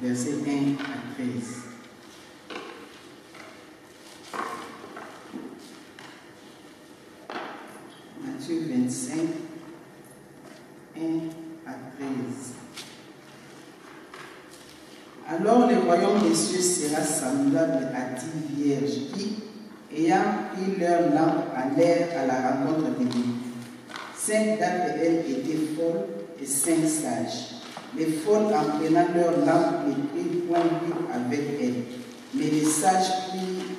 Verset 1 à 13. Matthieu 25, 1 à 13. Alors le royaume des cieux sera semblable à 10 vierges qui, ayant pris leur lampe, allèrent à la rencontre de lui. 5 d'entre elles étaient folles et 5 sages. Les folles, en prenant leur lampe, les prirent point d'huile avec elles. Mais les sages prirent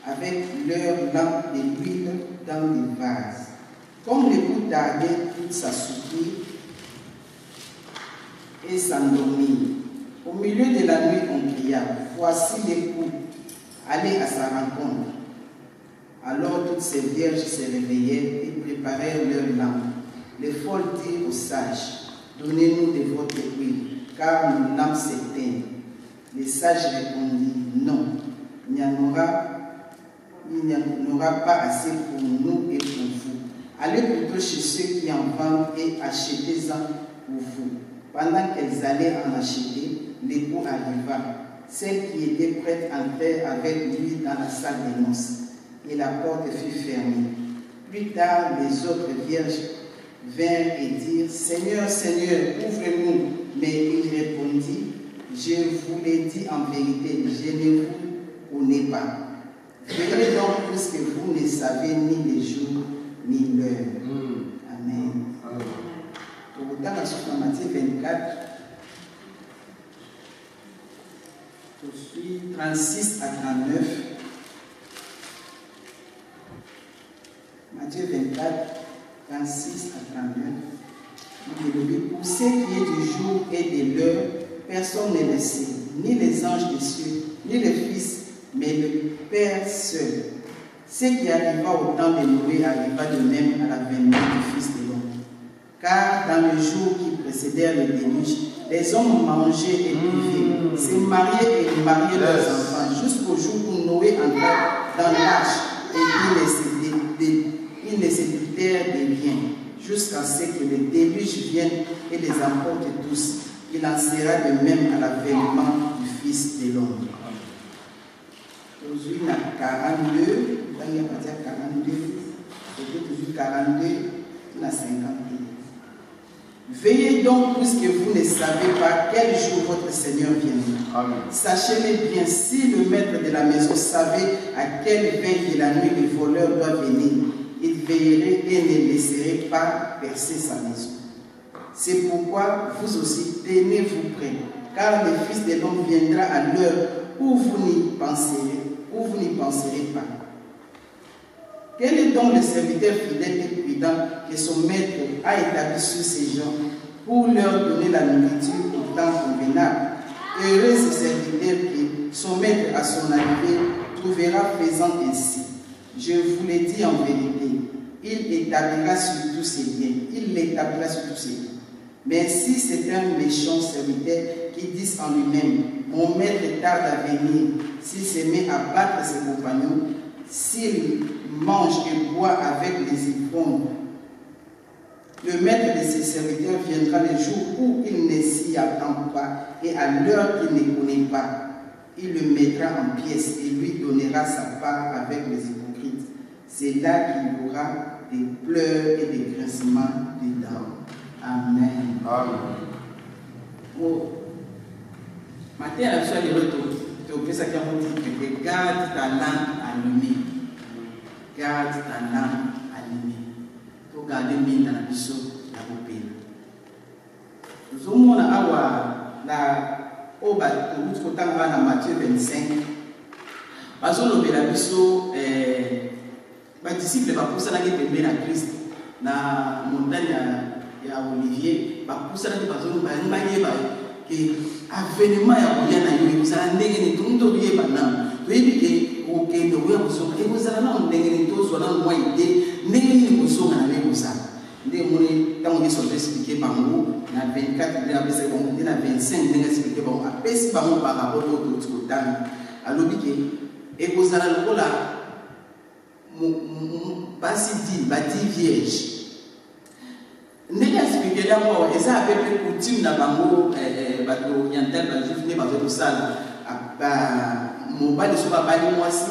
avec leur lampe de l'huile dans des vases. Comme l'époux tardait, toutes s'assoupirent et s'endormirent. Au milieu de la nuit, on cria, voici l'époux, allez à sa rencontre. Alors toutes ces vierges se réveillèrent et préparèrent leur lampe. Les folles dirent aux sages, donnez-nous de votre huile, car nos lampes s'éteignent. Les sages répondirent, non, il n'y en aura pas assez pour nous et pour vous. Allez plutôt chez ceux qui en vendent et achetez-en pour vous. Pendant qu'elles allaient en acheter, l'époux arriva. Celles qui étaient prêtes entrèrent avec lui dans la salle des noces, et la porte fut fermée. Plus tard, les autres vierges vinrent et dirent, Seigneur, Seigneur, ouvre-nous. Mais il répondit, je vous l'ai dit en vérité, je ne vous connais pas. Veillez donc, puisque vous ne savez ni les jours ni l'heure. Amen. Dans la suite de Matthieu 24, je suis 36 à 39. Matthieu 24, 36 à 39. Pour ce qui est du jour et de l'heure, personne ne le sait, ni les anges des cieux, ni le Fils, mais le Père seul. Ce qui arriva au temps de Noé arriva de même à l'avènement du Fils de l'homme. Car dans les jours qui précédèrent le déluge, les hommes mangeaient et buvaient, se mariaient et mariaient leurs enfants, jusqu'au jour où Noé entra dans l'arche et ils ne se doutèrent de rien, jusqu'à ce que le déluge vienne et les emporte tous. Il en sera de même à l'avènement du Fils de l'homme. Aujourd'hui, on a 42, dans la partie 42, c'était toujours 42, on a 51. Veillez donc, puisque vous ne savez pas quel jour votre Seigneur viendra. Sachez-le bien, si le maître de la maison savait à quelle veille de la nuit le voleur doit venir, il veillerait et ne laisserait pas percer sa maison. C'est pourquoi vous aussi tenez-vous prêts, car le Fils de l'homme viendra à l'heure où vous n'y penserez pas. Quel est donc le serviteur fidèle et prudent que son maître a établi sur ces gens pour leur donner la nourriture au temps convenable? Heureux ce serviteur que son maître à son arrivée trouvera faisant ainsi. Je vous l'ai dit en vérité, il l'établira sur tous ses biens. Mais si c'est un méchant serviteur qui dit en lui-même, mon maître tarde à venir, s'il se met à battre ses compagnons, s'il mange et boit avec les ivrognes, le maître de ses serviteurs viendra le jour où il ne s'y attend pas et à l'heure qu'il ne connaît pas. Il le mettra en pièces et lui donnera sa part avec les hypocrites. C'est là qu'il y aura des pleurs et des grincements de dents. Amen. Oh. Matin, à la retour, tu as ça qui a dit que garde ta lampe allumée. Garde ta lampe allumée. Pour garder bien dans la mission de la paix. Nous avons la Oba, nous avons Matthieu 25. Parce que nous avons la mission, les disciples vont pousser la gueule à Christ. Na montagne ya Olivier, va pousser la gueule parce que nous avons que avènement ya koyana yo ezala ndenge ni tundo biye bana toyebi ke okende oya kosoka ekozala na ndenge ni tozwa na mwa ide ndenge ni bozonga na be kozala nde moni ntango yesu azoexplike bango na 24 nde apesaki bango nde na 25 ndenge explike bango apesi bango parabole oyo toti kotanga alobi ke ekozala lokola basi badi vierge ndenge explike yango awa eza apepe coutume na bango bato oriental bajuif nde bazokosala mobali soki abali mwasi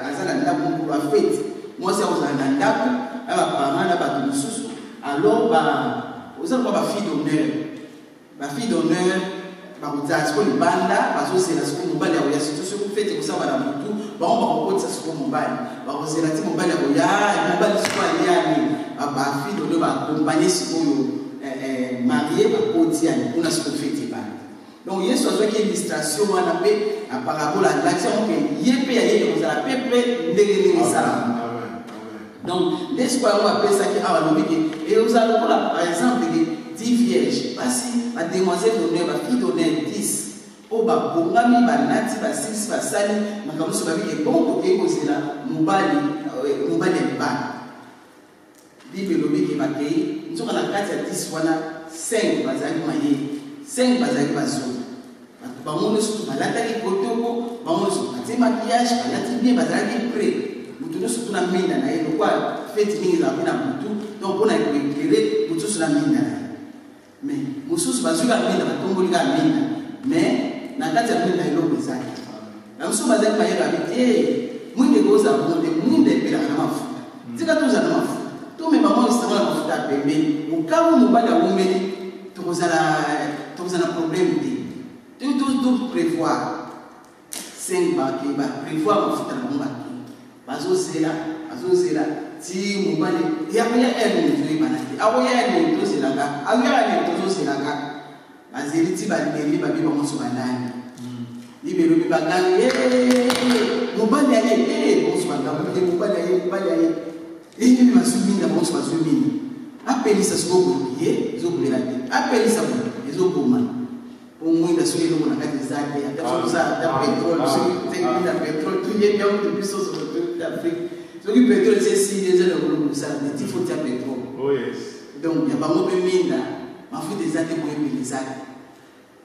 aza na ndako mokolo afete mwasi akozala na ndako na baparent na bato mosusu alors oza lokola bafille d'honneur bakozala sikoyo libanda bazozela sikoyo mobali akoya surtout soki fete kosala na motu bango bakokotisa sikoyo mobali bakozela ti mobali akoya mobali sikoyo aliani bafille d'honneur bakompagne sikoyo marie bakoti yani mpona sikoyo fete ebanda donc yesu azwaki illustration wana mpe na parabole alakisi yango ke ye mpe ayeli kozala mpe mpe ndenge ndenge esalama donc nde sikoyo yango apesaki awa alobi ke ekozala lokola par exemple ke 10 vierge basi bademoiselle d'honneur bafille d'honneur 10 oyo babongami banati basilisi basali makambo nyonso babike bongo tokei kozela mobali ya libala bible elobi ke bakei nzoka na kati ya 10 wana 5 bazalaki mayele 5 bazalaki bazonga bato bango nyonso balataki kotoko bango nyonso batie maquillage balati bien bazalaki pre motu nyonso tuna minda na ye lokwa feti mingi ezalaki na motu donc mpona koeklere motu nyonso na minda na ye mais mosusu bazwi ka minda batomboli ka minda mais na kati ya minda eloko ezali na mosusu bazalaki mayele babiti mwinde ekozala bongo te mwinde epelaka na mafuta tika tozala na mafuta tomema mwa esango na mafuta ya pembeni okamu mobali awumeli tokozala problème te to prévoir 5 bake prévoir mafuta na bango bake bazozela ti mobali yakoya ene toyebana te akoya ene tozelaka akoya ene tozozelaka bazeli ti baleli babi bango so balani libelobi bagani mobali aye bonso bagamba mobali aye eyebi bazominda bango so bazominda apelisa sikoyo ye ezokolela te apelisa boye ezoboma omwinda soki eloko na kati ezate ata petrole soki na petrole tuyebi yango depuis soso d'Afrique soki petrole esili eza na koloko kosala te ti foti ya petrole donc ya bango mpe minda mafuta eza te boyebeli ezate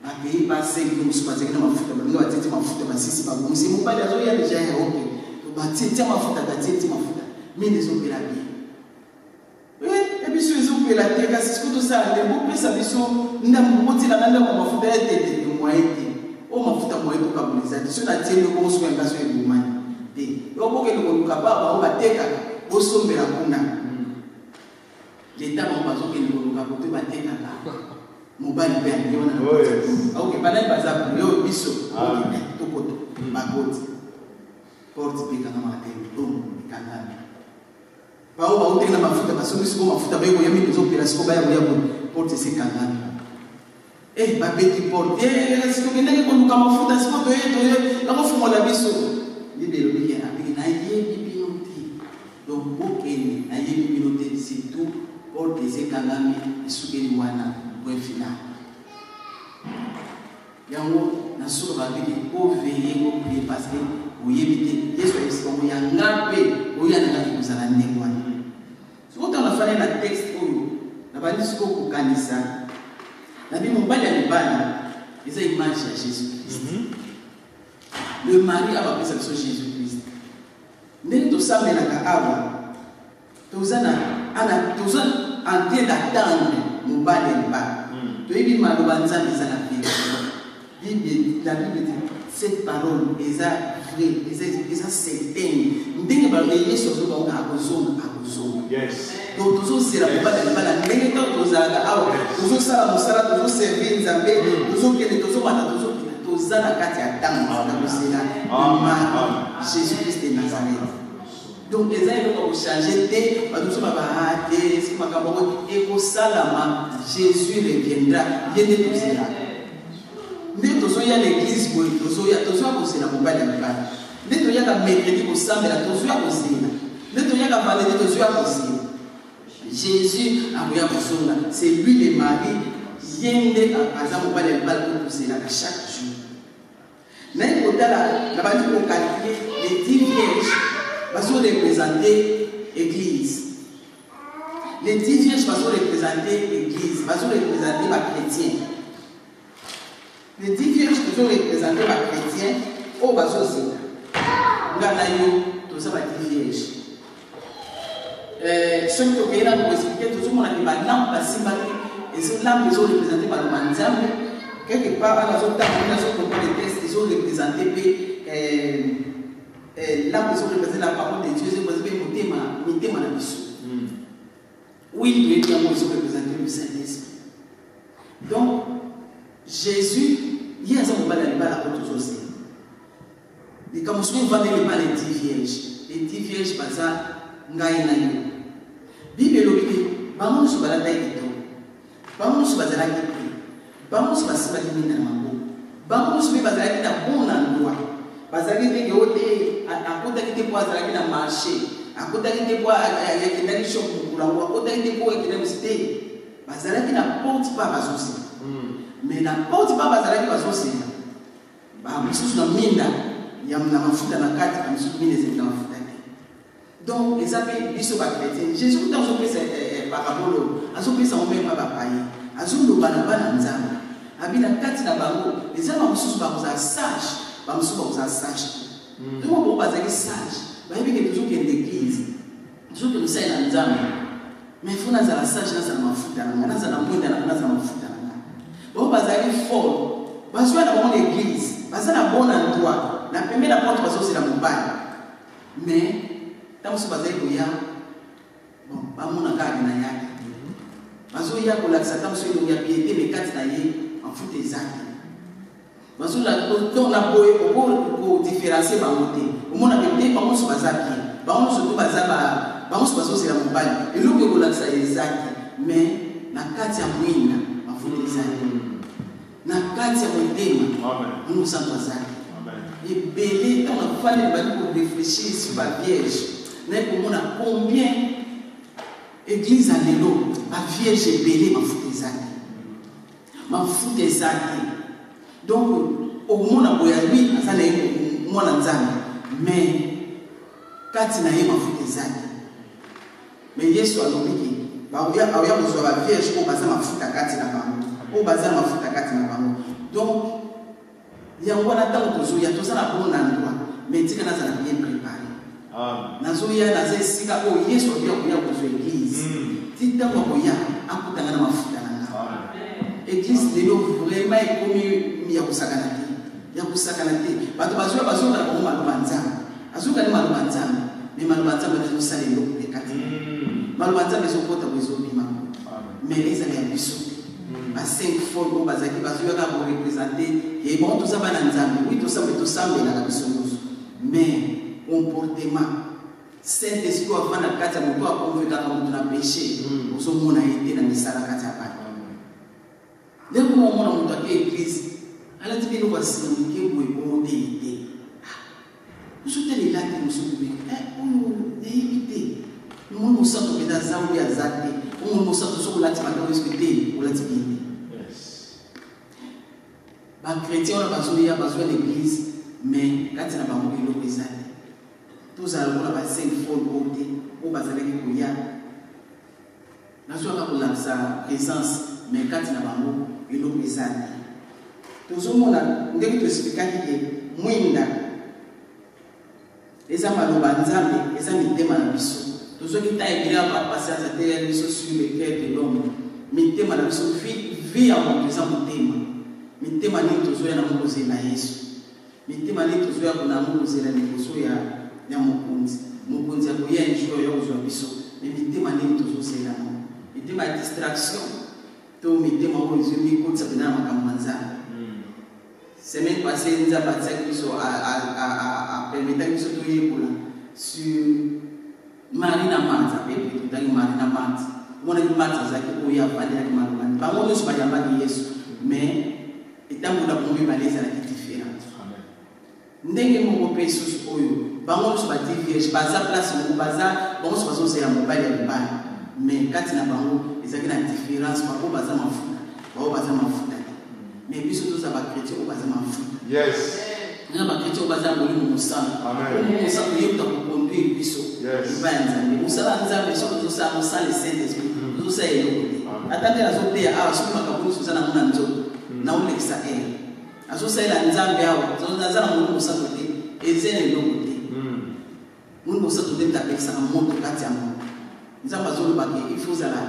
bakei basengi mosusu bazalaki na mafuta balinga batieti mafuta basisi babongisi mobali azoya deja ya oke batietia mafuta batieti mafuta minda ezopela bien biso ezopela te kasi siko tosala te bopesa biso botilanga ndako mafuta ya tete moye te oyo mafuta moye tokaboliza te so natie ndoko mosuku ya ngaso ebomani te okokende koluka baba oyo batekaka bosombela kuna leta bango bazokende koluka kote batekaka mobali mpe aliona oke banani baza kule oyo biso tokoto bakoti porte pekanga makatenge tomo ekangami bao bauteki na mafuta basombi siko mafuta bayekoya mingi ezopela siko bayakoya porte esekangami babeti porte sikokendaki koluka mafuta siko toye nakofungola biso libelobiki abiki nayebi bino te donc bokende nayebi bino te surtout porte esekangami esukeli wana point final yango nasolo babiki oveye koprie parce que oyebi te yesu ayebisi bango yanga mpe oyanangaki kozala ndenge wana sokotanga fane na texte oyo nabandi sikoyo kokanisa nabi mobali ya libala eza image ya jésus christ le mari abapesa biso jésus christ ndenge tosambelaka awa toza en train d'attendre mobali ya libala toyebi maloba nzambe eza na vie la bible dit cette parole eza vrai eza certaine ndenge yesu azobango akozonga donc tozozela mobali ya libala ndenge to tozalaka awa tozosala mosala tozoservir nzambe tozokende tozomata toza na kati ya ntango na kosela jésus christ de nazareth donc eza eloko kochange te bato mosusu babaa te esi makambo ngo ekosalama jésus reviendra ye nde tozelaka nde tozoya l'église boye tozoya kozela mobali ya libala nde toyaka mercredi kosambela tozoya kozela nde toyaka vendredi tozoya kozela jésus akoya kozonga c'est lui le mari ye nde aza mobali ya libala oyo tozelaka chaque jour naye kotala na bandi kokalkule les 10 vierges bazorepresente église Les 10 vierges vont représenter l'église, vont représenter les chrétiens. Les 10 vierges qui vont représenter les chrétiens, oh, bah, ça aussi. Tout ça va être 10 vierges. Ce qui est là pour expliquer, tout le monde a dit, bah, lampe, et ces lampes, ils ont représenté par le manzambe. Quelque part, dans notre texte, ils ont représenté lampes, ils ont représenté la parole de Dieu, ils ont représenté le thème de l'issue. Oui, ils ont représenté le Saint-Esprit. Donc, Jésus, il y a un moment où la porte aux océans. Et comme je vous vendez les 10 vierges, les 10 vierges, c'est ça, ngaï naï. Bible l'obéit, vamos sur la taille de tout. Vamos sur la taille de tout. Vamos sur la taille de tout. Vamos sur la taille de bon endroit. Parce que les gens à côté de quoi ça a marché, à côté de quoi il y a des choses pour la voie, à côté de quoi il y a des cité. Parce que la porte pas va sortir. Mais la porte pas va sortir. Bah, monsieur na minda, il y a na mafuta na kati, comme monsieur minda c'est na mafuta. Donc, les appels ils sont pas chrétiens. Jésus dans son pays parabole, à son pays ça on même pas payer. À son lobanaba nzamba. Abina kati na bango, les hommes monsieur pas vous sage. Vamos supor sage. Tout le monde va être sage. Bah, il y a toujours qu'il y a l'église. Toujours que nous sommes dans Nzambe. Mais il faut que nous soyons sages dans la mafuta. Nous sommes dans la mafuta. Bon, bah, ça est fort. Bah, si on a dans l'église, bah, ça a un bon endroit. La première porte, c'est la mobile. Mais, tant que c'est y a, bon, bah, mon engagement est là. Bah, il y a pour l'accès, tant que c'est y a piété, mais quand il y a en foot des actes. Parce que on a beau différencier ma montée. Au moins, on a des parents sur Bazaki. Parents sur tout Bazaba. Parents sur Bazaki, c'est la montagne. Et l'eau que vous l'avez, c'est exact. Mais, la carte à Mouina, ma faute des années. La carte à Mouina, nous sommes Bazaki. Et belé, quand on a fallu pour réfléchir sur la Vierge, mais pour moi, combien d'églises à l'élo, la Vierge est belée, ma faute des années. Ma faute des années. Donc, au monde où il y a lui, ça n'est pas mon mais quand il y a eu ma faute des années, mais Yesu a dit il y a besoin de la vierge pour baser ma faute à Katina Bango, pour baser ma faute à Katina Bango. Donc, il y a un temps où il y a tout ça à bon endroit, mais il y a bien préparé. Nazoya, Nazé, Sika, oh, Yesu a bien besoin de l'église. Dites d'abord, il y a un coup de ma faute à l'église de l'eau vraiment est commis. Il y a un sacanate. Il y a un sacanate. Parce que je suis un malubanzam. Je suis un malubanzam. Mais malubanzam est un salé de quatre. Malubanzam est un pote à Wizobima. Mais les années à Bissou. À 5 fois, au Bazaki, parce que je vais représenter. Et bon, tout ça va dans Nzambi. Oui, tout ça, mais tout ça, mais dans la Bissou. Mais, comportement. Saint-Esprit, avant la carte, on doit convaincre quand on a péché. Nous sommes en été dans les salles à Katiapan. Dès que mon monde a été église, elle a dit que nous voici dans le quai où est bon déité. Nous sommes allés là, nous sommes allés là, nous déité. Nous nous sommes allés dans Zambie à Zate, nous nous sommes allés là, nous sommes allés là, nous sommes allés. Les chrétiens ont besoin de l'église, mais quand il y a un peu de l'eau, tous allons avoir 5 fois de beauté, pour baser les couillards. Nous avons la présence, mais quand il y a un peu il est pesado. Tout le monde a expliqué que Mouinda, les amalobanzambi, les amis de Manabiso. Tout ce qui t'a aidé à passer à cette terre sur le cœur de l'homme. Mais thème à la mission vie à mon présent thème. Mais thème à nous tous à mon posé na Yesu. Mais thème à nous tous à mon posé na Yesu ya Mokunzi. Mokunzi a couillé un jour et aux abisso. Mais thème à nous tous c'est là. Mais thème à distraction. Tout le monde écoute ça dans ma semaine passée, nous avons permis de se trouver sur Marina Manta, Marina Manta. On a dit Manta, ça qui est à Marina. Par contre, nous ne sommes pas Yesu, mais étant où la bombe balise à la différente. Ndenge mon pays sous oyo, bango nous sommes vierge, baza place au baza, bon soit c'est la mobile et le bail. Mais quand il y a bango, il y a une différence par rapport à baza mafuta, par rapport à baza mafuta. Mais puis surtout ça va chrétien au baza mafuta. Yes. Il y a un chrétien au baza moli moussa. Amen. Moussa il y a pour conduire biso. Il va en Zambie. Moussa en Zambie, surtout ça, moussa les Saint-Esprit. tout ça est l'autre. Attendez la zone de ah, sur ma cabine, sur ça n'a pas d'anzo. Na on l'exa est. À ce ça la nzambe ah, zone na zana mon musa côté, et c'est l'autre. Mon musa côté taper ça en monte kati ya mo. Nzamba zone baké, il faut ça la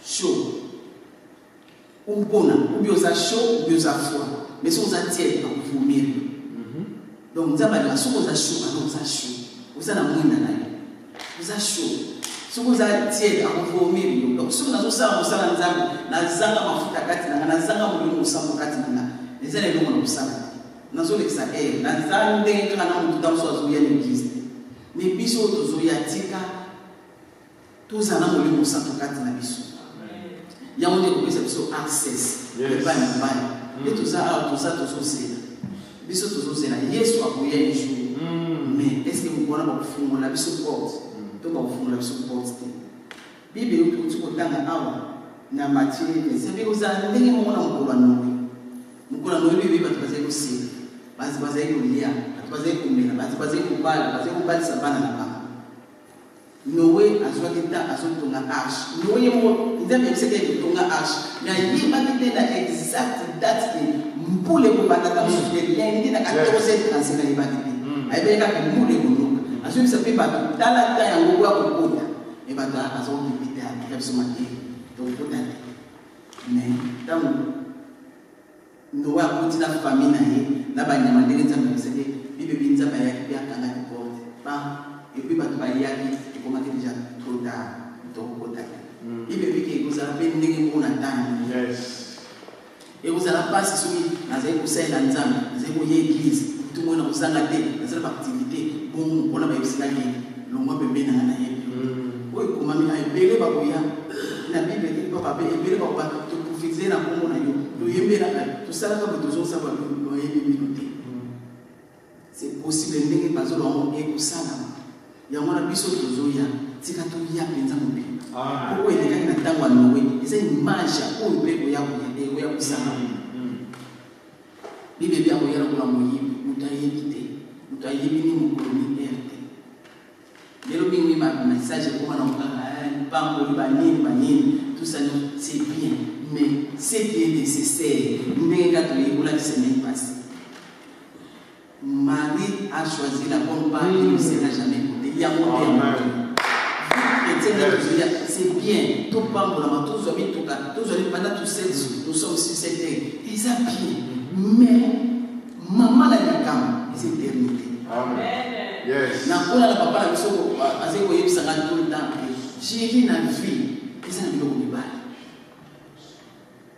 chaud. Ou bona, ou bien ça chaud, ou bien ça froid. Mais si on a tiède, on vous mire. Donc nzamba la so ça chaud, alors ça chaud. Vous ça na mwina na yo. Vous ça chaud. Si vous avez tiède, on vous mire. Donc si vous avez ça, vous avez nzamba, na zanga mafuta kati na zanga mulimo musambo kati na. Les gens les gens ça. Na zo l'exa est. Na zanga ndenge kana mutu dans so azuya l'église. Mais biso tozoya tika. Tous ana mulimo musambo kati na biso. Il y a un des access. Et tout ça, tout ça. Biso tout ça. Yes, soit pour y jour. Mais est-ce que vous pouvez avoir fond la biso porte? Tout va fond la biso porte. Bible tout ce qu'on a na matière. C'est bien vous avez des moments où on a nourri. Nous on a nourri bébé parce que aussi. Parce que vous lire, parce que vous lire, parce que vous parlez ça va na Noé a joué des temps à son tour arche. Noé il devait se faire tour arche. Mais il m'a dit la exacte date de pour les combattants sur les liens il a 14h35 il m'a dit. Il bien là que nous les nous. À ce ça fait pas dans la taille en gros pour côté. Et bah là à son limité à absolument donc côté. Mais tant Noé a continué la famille na ba nyama ndenge nzambe c'est que bibi nzambe ya kibia kanga ki porte. Pas et puis bah tu vas y aller. Comment déjà trop tard, trop tard. Il veut dire que vous avez une bonne attente. Yes. Et vous allez passer sur les conseils d'Anzam, les églises, tout le monde vous a gâté, les activités, bon, on a même si la vie, l'on va bébé dans la vie. Oui, comme ami a bébé baboya, la Bible dit papa bébé papa, tu peux fixer la pompe na yo, tu yembe la, tout ça là que toujours ça va nous yembe minuter. C'est possible de pas seulement et ça là. Yamona biso tozoya tika toya penza mobimba ko eleka na tango nowe eza image oyo pe ya kusana bibe bya koyela kula moyibi mutayebi ni mukoloni erte lelo bingi ma message ko na ngana pambo banini tout ça c'est bien mais c'est bien nécessaire ndenge ka toyekola qui se met passé Marie a choisi la bonne part et ne sera jamais côté. Il y a mon c'est bien. Tout parle pour la main, tous amis, tout cas, tous amis, pendant tous ces jours, nous sommes sur cette terre. Et ça bien. Mais, maman l'a dit quand c'est éternité. Amen. Yes. Na kola la papa la biso parce que vous ça tout le temps. J'ai na vie. Et ça n'a pas de bail.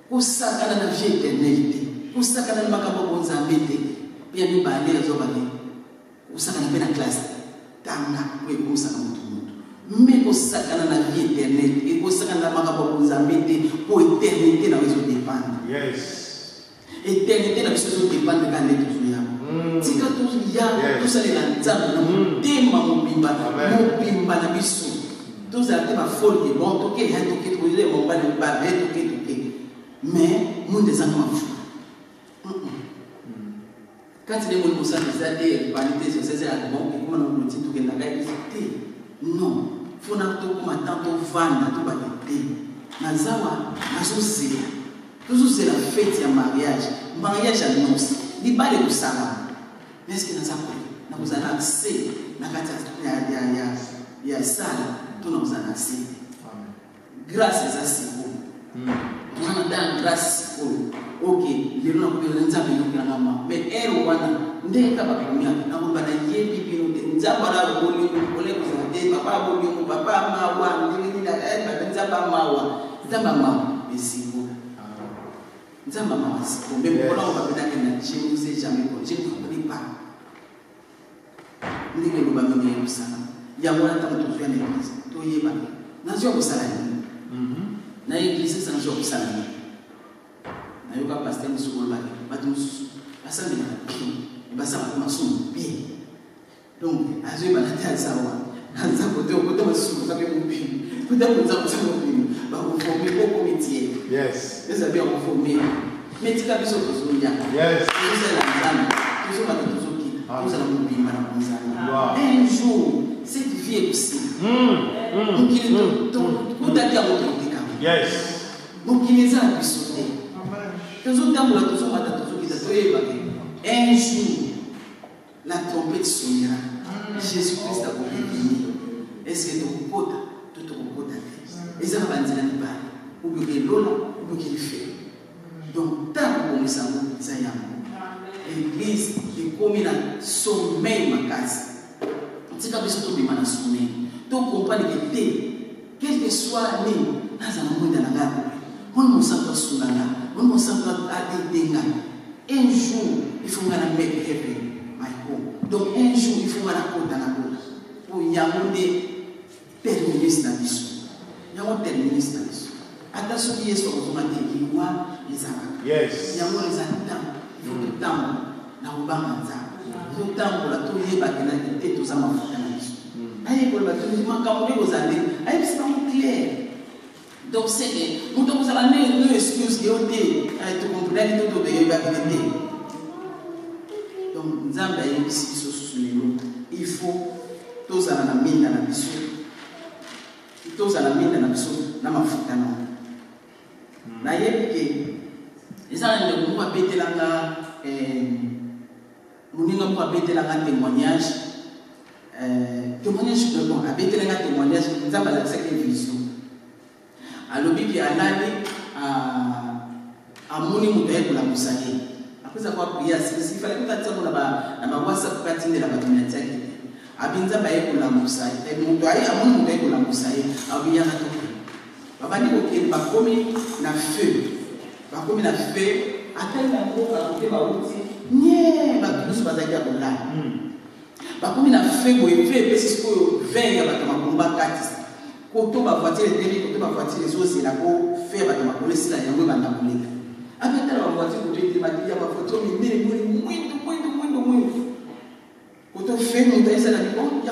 Pour ça kana na vie éternité. Pour ça kana makabo bonzambete. Pia ni baadaye azobale usaka na pena class tanga kwa kusaka mtu mais kusaka na vie éternelle et kusaka na makabo kuzambete pour éternité na wezo dépendre yes éternité na wezo dépendre quand les tout ya tika tout ya tout ça les nzambe na mutema mubimba na biso tout ça te va folie bon toke ya toke to ile mo ba le ba toke mais monde des enfants quand il est mon sang des vanité sur ces arguments et comment on dit tout que la gagne non faut na to comme tant to vendre to balité nazawa nazosia toujours c'est la fête ya mariage à nous ni pas les kusala mais est-ce que nazawa na kuzana accès na kati ya sala to na kuzana accès grâce à ça on a dans grâce ok lelo na kubela nzambe nokila ngama mais ero wana ndeka bakunya na kubana yebi bino nzamba la boli ole kuzade papa boli papa mawa ndini na ba nzamba mawa esibo nzamba mawa sibo mais pour la ba beta na chini c'est jamais pour chini pour pas ndike luba mimi sana ya mwana tamu tufia na église to yeba nazio kusala na église sans jo kusala na yoka pasteur musuko la batu asa ni basa kuma sumu bien donc azo balata sawa anza kote masuko sabe mupi kuda kunza mupi ba ko former ko comité yes ça bien ko former mais tika biso ko zonya yes c'est la nzambe biso ba to zoki biso la mupi mara kunza un jour cette vie est possible donc il kuda kia moto Yes. Mokili eza na biso te. Tozotambola tozomata tozokita toyeba ke un jour la trompette sonnera. Jésus-Christ akoki venir. Est-ce que tokokota to tokokota te? Eza na banzela mibale. Oboki elola, oboki lifela. Donc ntango bomisango eza yango. L'église ekomi na sommeil makasi. Tika biso tobima na sommeil. Tocomprendre que te, quel que soit né, naza na mwenda na nga. On ne sait pas sous la on ne sait pas aider. Un jour, il faut que je make heaven my home. Donc un jour, il faut que je côte na côte. Pour y avoir terminer la mission. Il y a un terminer la mission. Attention, il y a ce qu'on a dit, il y a les arabes. Yes. Il y a les arabes. Il faut que le temps, na ubanza. Il faut que le temps pour la tout y est pas que la tête aux amants de la mission. Aïe pour le bateau, il manque à mourir aux années. Aïe, c'est pas clair. Donc c'est que nous devons avoir une excuse qui est au dé. Aïe, tu comprends, il faut que tu donc nous avons ici sous les mots. Il faut tous à la mine dans la mission. Tous à la mine dans la mission. Dans ma fouta non. D'ailleurs que les gens ne vont pas péter la témoignage. Témoignage de bon, avec les témoignages, nous avons la seconde vision. Alors, il y a l'année à Mouni Moutaï pour la Moussaïe. Après avoir prié, il fallait que tu aies la WhatsApp patine de la Batinatiak. Abinza Baye pour la Moussaïe. Et Moutaï, à Mouni Moutaï pour la Moussaïe. Abiyana Toké. Papa dit que va commis na feu. Va commis na feu. Attends, la mot à côté, va outi. Nie, va tous bazaki à Boula. Comme il a fait, il fait, c'est ce que 20 ans, il a combat 4. Quand on va voiture les télé, quand on va voiture les autres, c'est là pour faire la police, là, il y a un peu de police. Avec la voiture, quand on va dire, il y a une photo, mais moins. Quand on fait, on dit, ça, il y a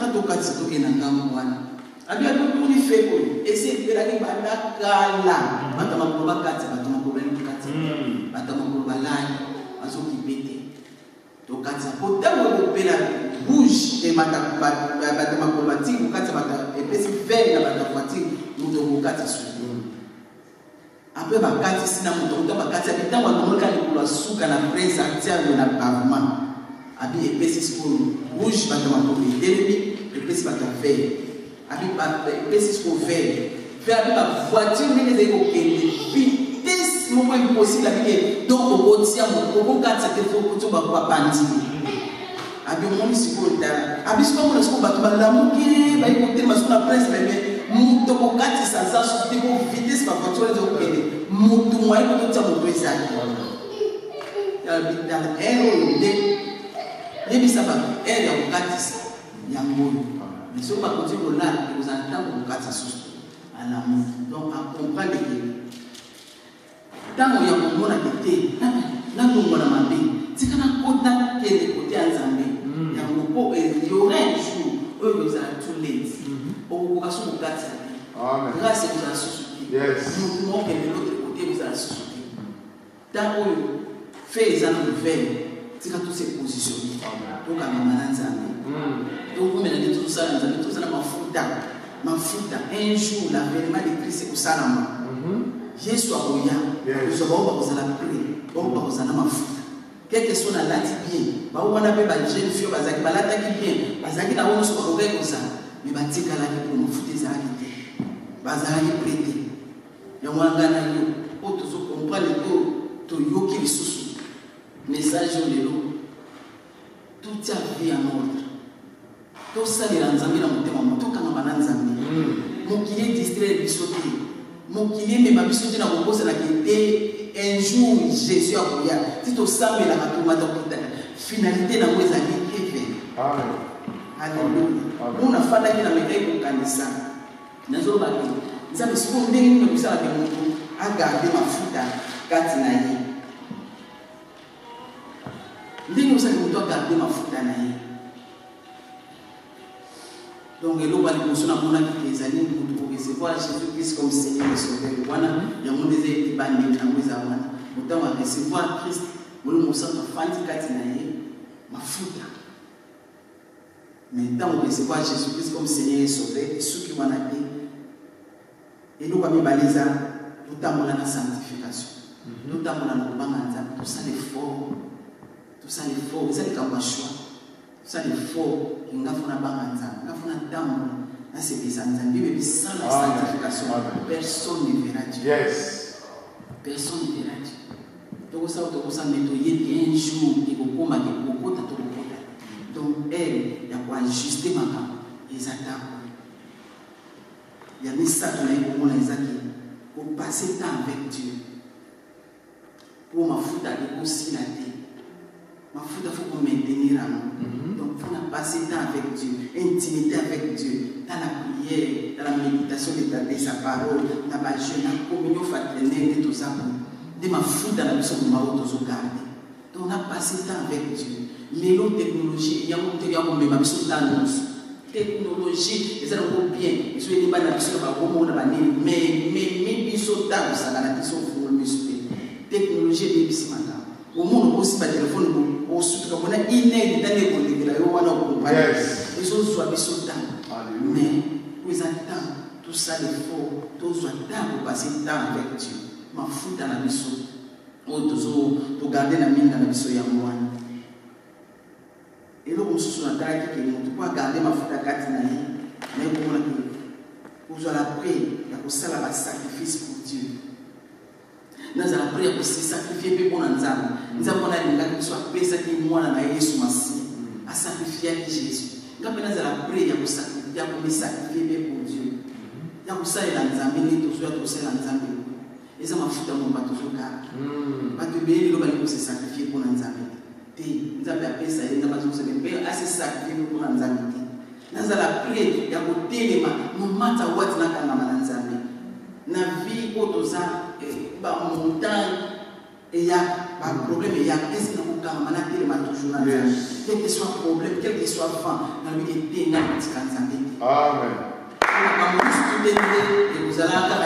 un peu de cas, c'est tout qui est dans le monde. Avec la photo, on fait, et c'est que la vie, la gala, maintenant, on va 4, maintenant, on va 4, maintenant, on va là, on va s'occuper. Donc, quand ça peut être bouge et mathématique, ou quand ça va être vert dans la voiture, nous devons quatre sur après, ma carte ici, dans mon temps, ma carte, c'est dans mon cas, la souka, la presse, la tienne, la pavement. Abi épaissi pour bouge, mathématique, et puis c'est pas vert. Abi épaissi pour vert. Faire la voiture, mais les vitesse, mon point impossible, donc au quotidien, mon carte, c'est qu'il faut que tu vas pas bandir. Abi mon siko ndara abi siko mon siko batu balamuki ba ikote masuna presse bebe muto ko kati saza so tipo vitesse ba voiture zo kende muto moi ko tsa moto ezali ya bidala ero ide yebi saba ero ya kati ya ngolo mais so ba côté ko là vous entendez ko kati so ala mu donc à comprendre que tango ya komona kete na ngomona mabe tikana kota kende côté ya Nzambe. Il y aurait un jour où vous allez tout late. Au cas où vous gâtez la vie. Grâce à vous allez souffrir. Nous pouvons que de l'autre côté vous allez souffrir. Dans où fait les âmes de faire, c'est quand tout s'est positionné. Donc à ma maman Nzambe. Donc vous menez tout ça, Nzambe, tout ça dans ma fouta. Un jour, l'avènement de Christ est au Salama. Jésus a ouïa. Vous allez prier. Vous allez ma fouta. Quelle que soit la lati bien, on a fait des jeunes filles, bazaki balataki bien, bazaki na wono soko koke kosa, mais batika la pour nous foutre des activités, bazaki prêter. Ya mwanga na yo, pour tout ce qu'on prend le to yoki le sousou. Message au lelo. Tout a vie en ordre. Tout ça les Nzambe na motema moto kanga bana Nzambe. Mon qui est distrait bisoté. Mon qui est même bisoté na kokosa na kete. Un jour, Jésus a prié. Si tu sens la finalité dans les années. Alléluia. On a fait la médaille pour Kanissa. Nous avons dit, nous avons dit que nous avons gardé ma fouta, Katinaï. Nous avons gardé ma fouta. Donc, il y a des gens qui ont des années pour recevoir Jésus-Christ comme Seigneur et Sauveur. Il y a des gens qui ont recevoir Christ. Il y a des gens qui ont fait mais tant on recevoir Jésus-Christ comme Seigneur et Sauveur, et ceux qui ont été, et nous, comme Balisa, Tout à la sanctification. Tout à tout ça l'effort. Tout ça l'effort. Vous savez comme un choix. Tout ça l'effort. Il y a un c'est sans la sanctification, personne ne verra Dieu. Yes. Personne ne verra Dieu. Donc ça, on s'en met un jour, et on va donc elle, il y a quoi ajuster ma femme. Il y a des sacs pour passer temps avec Dieu. Pour ma foutre avec aussi la tête. Ma foutre, il faut maintenir. Donc, il faut passer temps avec Dieu, intimité avec Dieu, dans la prière, dans la méditation de sa parole, dans la jeûne, dans la communion fraternelle et tout ça. De ma foutre dans la mission de ma haute garder. Donc, on a passé temps avec Dieu. Les autres technologies, il y a un mission d'annonce. Technologie, ils ont bien, ils sont des banques qui sont pas vraiment mais ils sont dans ça, ils sont pour le technologie est bien madame. Au monde aussi pas téléphone au sud comme on a inédit dans les collègues là, on a compris. Ils ont soit ils sont dans. Mais vous attendez tout ça il faut tout soit temps pour passer temps avec Dieu. Ma fou dans la mission. On doit garder la mine dans la mission ya moi. Et là, on se souvient que nous pouvons garder ma foi à 4 années, mais on a appris à faire un sacrifice pour Dieu. Nous avons appris à se sacrifier pour nous. Nous avons appris à sacrifier à Jésus. Nous avons appris à me sacrifier pour Dieu. Nous avons appris à et ça m'a foutu à mon bateau. Pas de se sacrifier pour nous. Nous avons appelé ça, nous avons assez sacrifié pour nous amener. Nous avons appelé, il y a côté les mains, no matter what nous avons amené. Na vie, autosa, ba montagne, et il y a un problème, il y a qu'est-ce que nous avons amené les mains toujours dans la vie. Quel que soit le problème, quel que soit le vent, nous avons été dans le petit canzamé. Amen. Vous allez encore à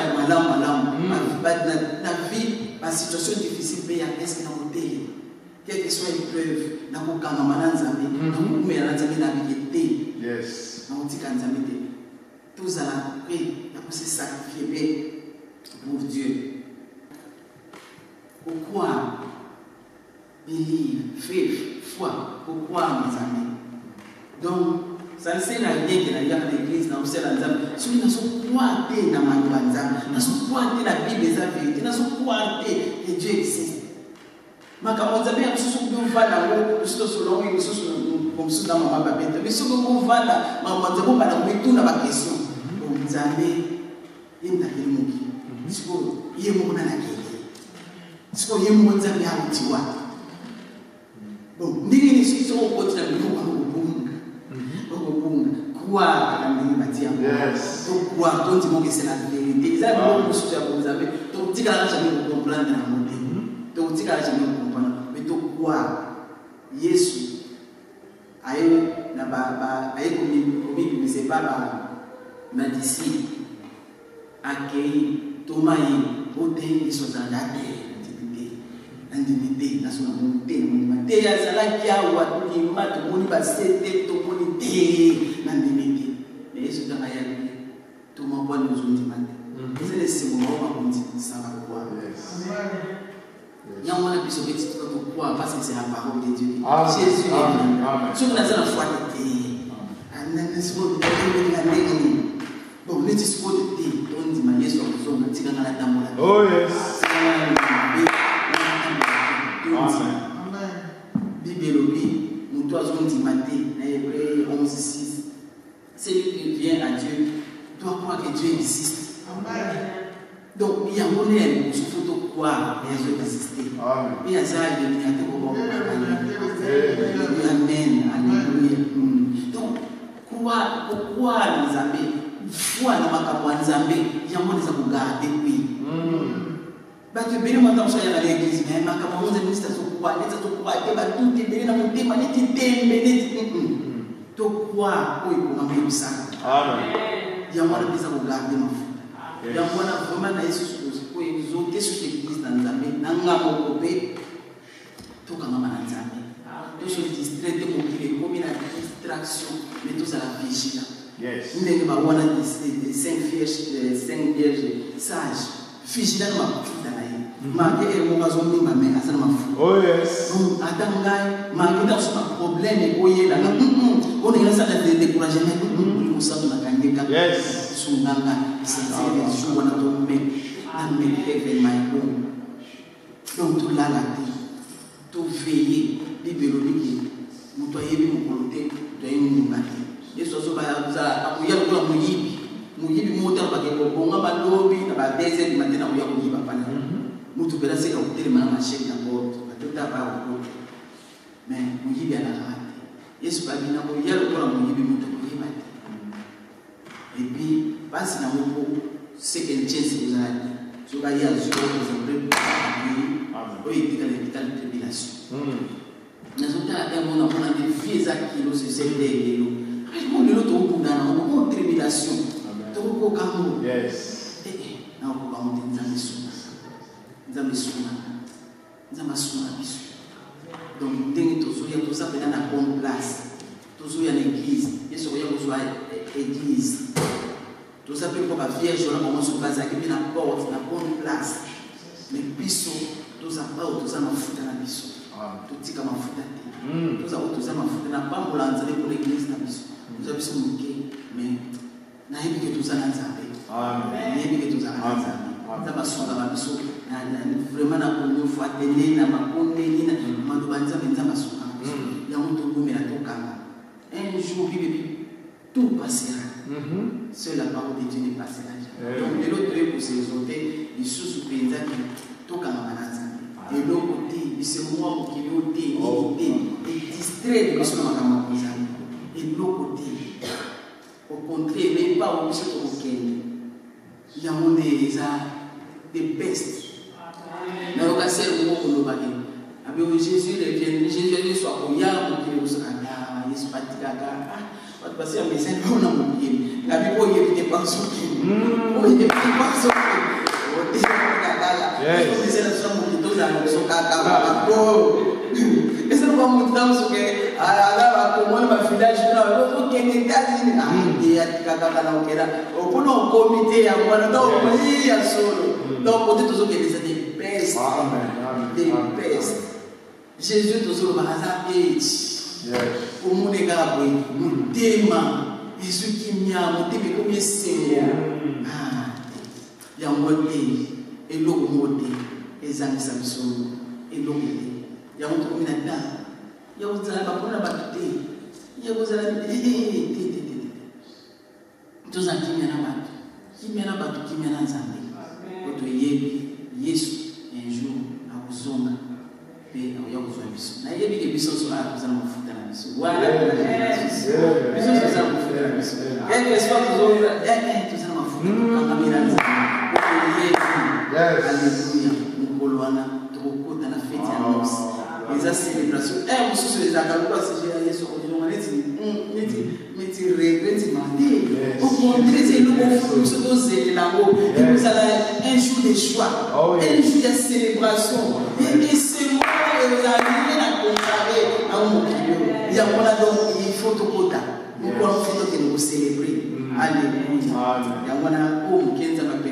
la vie, la situation difficile, il y a qu'est-ce que nous avons été. Quelle que soit l'épreuve, nous avons été dans la vie. Yes. Nous avons été dans la vie. Tous à la paix, nous avons se sacrifier pour Dieu. Pourquoi believe, faith, foi, pourquoi mes amis? Donc, ça ne sert à rien qu'il y a dans l'église, dans le ciel, si nous sommes croisés dans la Bible, nous sommes croisés la Bible des vérités, nous sommes croisés que Dieu existe. Makambo nzambe ya msusu kumvana ngo usito solongo msusu kumsuda mama babete misuko kumvana mama nzambe bana mwituna bakesio nzambe yenda kilimuki siko yemo na nakele siko yemo nzambe hamtiwa bon ndini ni siko ko tina bimu kwa kubunga kwa kandi batia to kwa tonti mo kesela vérité za bimu mususu ya nzambe to tikala cha bimu comprendre na monde to tikala cha bimu mais to quoi Yesu aye na ba aye komi mais c'est pas ma disciple accueilli Thomas yi ote isozalade ndimite nasona monte monte ya zalaki awa tukima tomoni basete tomoni te na ndimite mais Yesu tanga ya Thomas bwana uzondimate c'est le signe wa konti sala kwa il y a un moment qui se dit pourquoi parce que c'est la parole de Dieu. Jésus est venu. Si on a la foi de Dieu, bon, nous disons de Dieu, on dit mais Jésus a besoin de tirer dans la table. Oh yes. Bible nous doit on dit Matthieu, Hébreux 11:6. Celui qui vient à Dieu doit croire que Dieu existe. Amen. Donc, il y a un moment où il faut croire que Dieu existe. Il y a ça, il y a des moments où Amen. Alléluia. Donc, croire les amis, foi dans ma campagne les amis, il y a un moment où il faut garder. Parce que bien maintenant, je suis à l'église, mais ma campagne, on est sur quoi? On est sur quoi? Tout est bien dans mon thème, on est bien. Donc, croire, oui, on a mis ça. Il y a un moment où il faut garder ma foi. Il y a un moment vraiment dans Jésus pour exalter sur l'église dans Nzambe, dans Ngamokopé, tout comme dans Nzambe. Tout se distrait, démobilisé, comme une distraction, mais tout à la vigilance. Yes. Nous avons des 5 vierges sages, Vigilant mafuta na yeye. Marqué et mon raison ni ma mère, ça m'a fou. Oh yes. Donc, attends, marqué dans ce problème, on est là. On est là, ça a découragé. On s'en a gagné. Yes. Son nanga, c'est les jours où on a tombé dans mes rêves et ma home. Donc, tout là, tout veiller, libérolique, nous doyons nous compter, nous doyons nous battre. Et ce soit ça, il y a le mouyibi. Mouyibi, montant, parce que on a mal lobby, on a des aides maintenant, on a mouyibi, papa. Nous devons laisser le hôtel, ma chèque d'abord, tout à part au mais mouyibi à la rate. Et ce pas bien, il y a le mouyibi, montant, mouyibi. Et puis, parce que c'est qu'un tient si vous avez dit, ce qu'il y a sur le pays, il y a des tribulations. Nous avons des vieux acquis, c'est celle-là. Nous avons des tribulations. Nous avons des yes. Nous avons des donc, il y a tout ça dans la bonne place. Toujours il y a l'église. Il y a l'église. Tout ça peut être la vierge, on commence à passer à la porte, la bonne place. Mais bisous, tout ça pas, tout ça m'a foutu dans la bisou. Tout ça m'a foutu. Tout ça m'a foutu. N'a pas pour l'enlever pour l'église dans la bisou. Tout ça bisou mouké, mais n'a pas que tout ça dans la zambé. N'a pas que tout ça dans la zambé. Ça m'a sauvé dans la bisou. Vraiment, n'a pas une fois télé, n'a pas une télé, n'a pas une télé, n'a pas il y a un tour mais la tocama. Un jour, tout passera. Seule la parole de Dieu n'est pas passera. Donc, de l'autre côté, pour se résolver, il sous paysan qui tocama et de l'autre côté, il se moi qui est distrait de ce qu'on a et de l'autre côté, au contraire, même pas au monsieur auquel il y a des bestes. Mais au cas où on va Jésus Jésus soit au yard pour qu'il soit là, il se fatigue à passer un message pour nous oublier. La Bible il était pas sorti. Il était pas sorti. Il disait la somme qui donne à son caca. Et c'est pas mon temps sur que à comment ma village là, l'autre qui est là, il y a caca là au Kenya. Au pour nos comité à moi donc il y a solo. Donc pour tous ceux qui disent des bestes. Des bestes. Jésus toujours va hasarder. Au monde est grave, nous déma. Jésus qui m'a monté mais combien c'est il y a un mode et l'autre mode et Zami Samson et l'autre il y a un truc là-dedans. Il y a vous allez pas prendre la batute. Il y a vous allez tous en qui mène la batute qui mène en Zambie. Quand Yesu un jour à vous zonga. Et on y a besoin de ça. Il y a des bisous sur la maison de la maison. Voilà. Bisous sur la maison de la maison. Et que soit toujours tout ça m'a foutu. Quand on mira ça. Alléluia. Nous poloana trop dans la fête à noces. Les célébrations. On se les accorde pas si j'ai allé sur le mais tu regrettes mardi. Au contraire, c'est nous qui sommes tous là-haut. Et nous allons un jour de joie, un jour de célébration. Et c'est moi qui vous arrive à comparer à mon client. Il y a donc il faut tout quota. Nous pouvons que nous célébrer. Alléluia. Il y a un homme qui est en train de